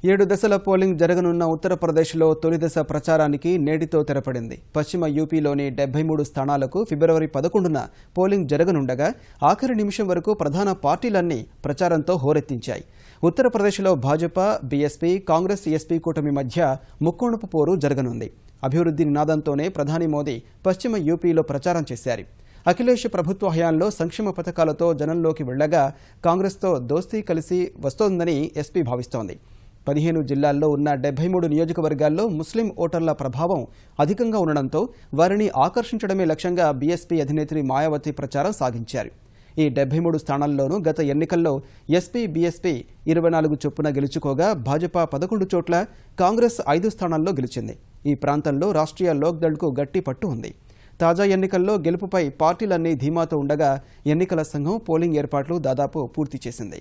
7 దశల పోలింగ్ జరగనున్న ఉత్తరప్రదేశ్లో తొలి దశ ప్రచారానికి నేటితో తెరపడింది. పశ్చిమ యూపీలోని 73 స్థానాలకు ఫిబ్రవరి 11న పోలింగ్ జరగనుండగా ఆఖరి నిమిషం వరకు ప్రధాన పార్టీలన్నీ ప్రచారంతో హోరెత్తించాయి. ఉత్తరప్రదేశ్లో భాజపా, బీఎస్పీ, కాంగ్రెస్, ఎస్పీ కూటమి మధ్య ముక్కోణపు పోరు జరగనుంది. అభివృద్ధి నినాదంతోనే ప్రధాని మోదీ పశ్చిమ యూపీలో ప్రచారం చేశారు. అఖిలేష్ ప్రభుత్వ హయాంలో సంక్షేమ పథకాలతో జనంలోకి వెళ్లగా కాంగ్రెస్తో దోస్తీ కలిసి వస్తోందని ఎస్పీ భావిస్తోంది. 15 జిల్లాల్లో ఉన్న 73 నియోజకవర్గాల్లో ముస్లిం ఓటర్ల ప్రభావం అధికంగా ఉండడంతో వారిని ఆకర్షించడమే లక్ష్యంగా బీఎస్పీ అధినేత్రి మాయావతి ప్రచారం సాగించారు. ఈ 73 స్థానాల్లోనూ గత ఎన్నికల్లో ఎస్పీ, బీఎస్పీ 24 చొప్పున గెలుచుకోగా భాజపా 11 చోట్ల, కాంగ్రెస్ 5 స్థానాల్లో గెలిచింది. ఈ ప్రాంతంలో రాష్ట్రీయ లోక్దళ్కు గట్టి పట్టు ఉంది. తాజా ఎన్నికల్లో గెలుపుపై పార్టీలన్నీ ధీమాతో ఉండగా ఎన్నికల సంఘం పోలింగ్ ఏర్పాట్లు దాదాపు పూర్తి చేసింది.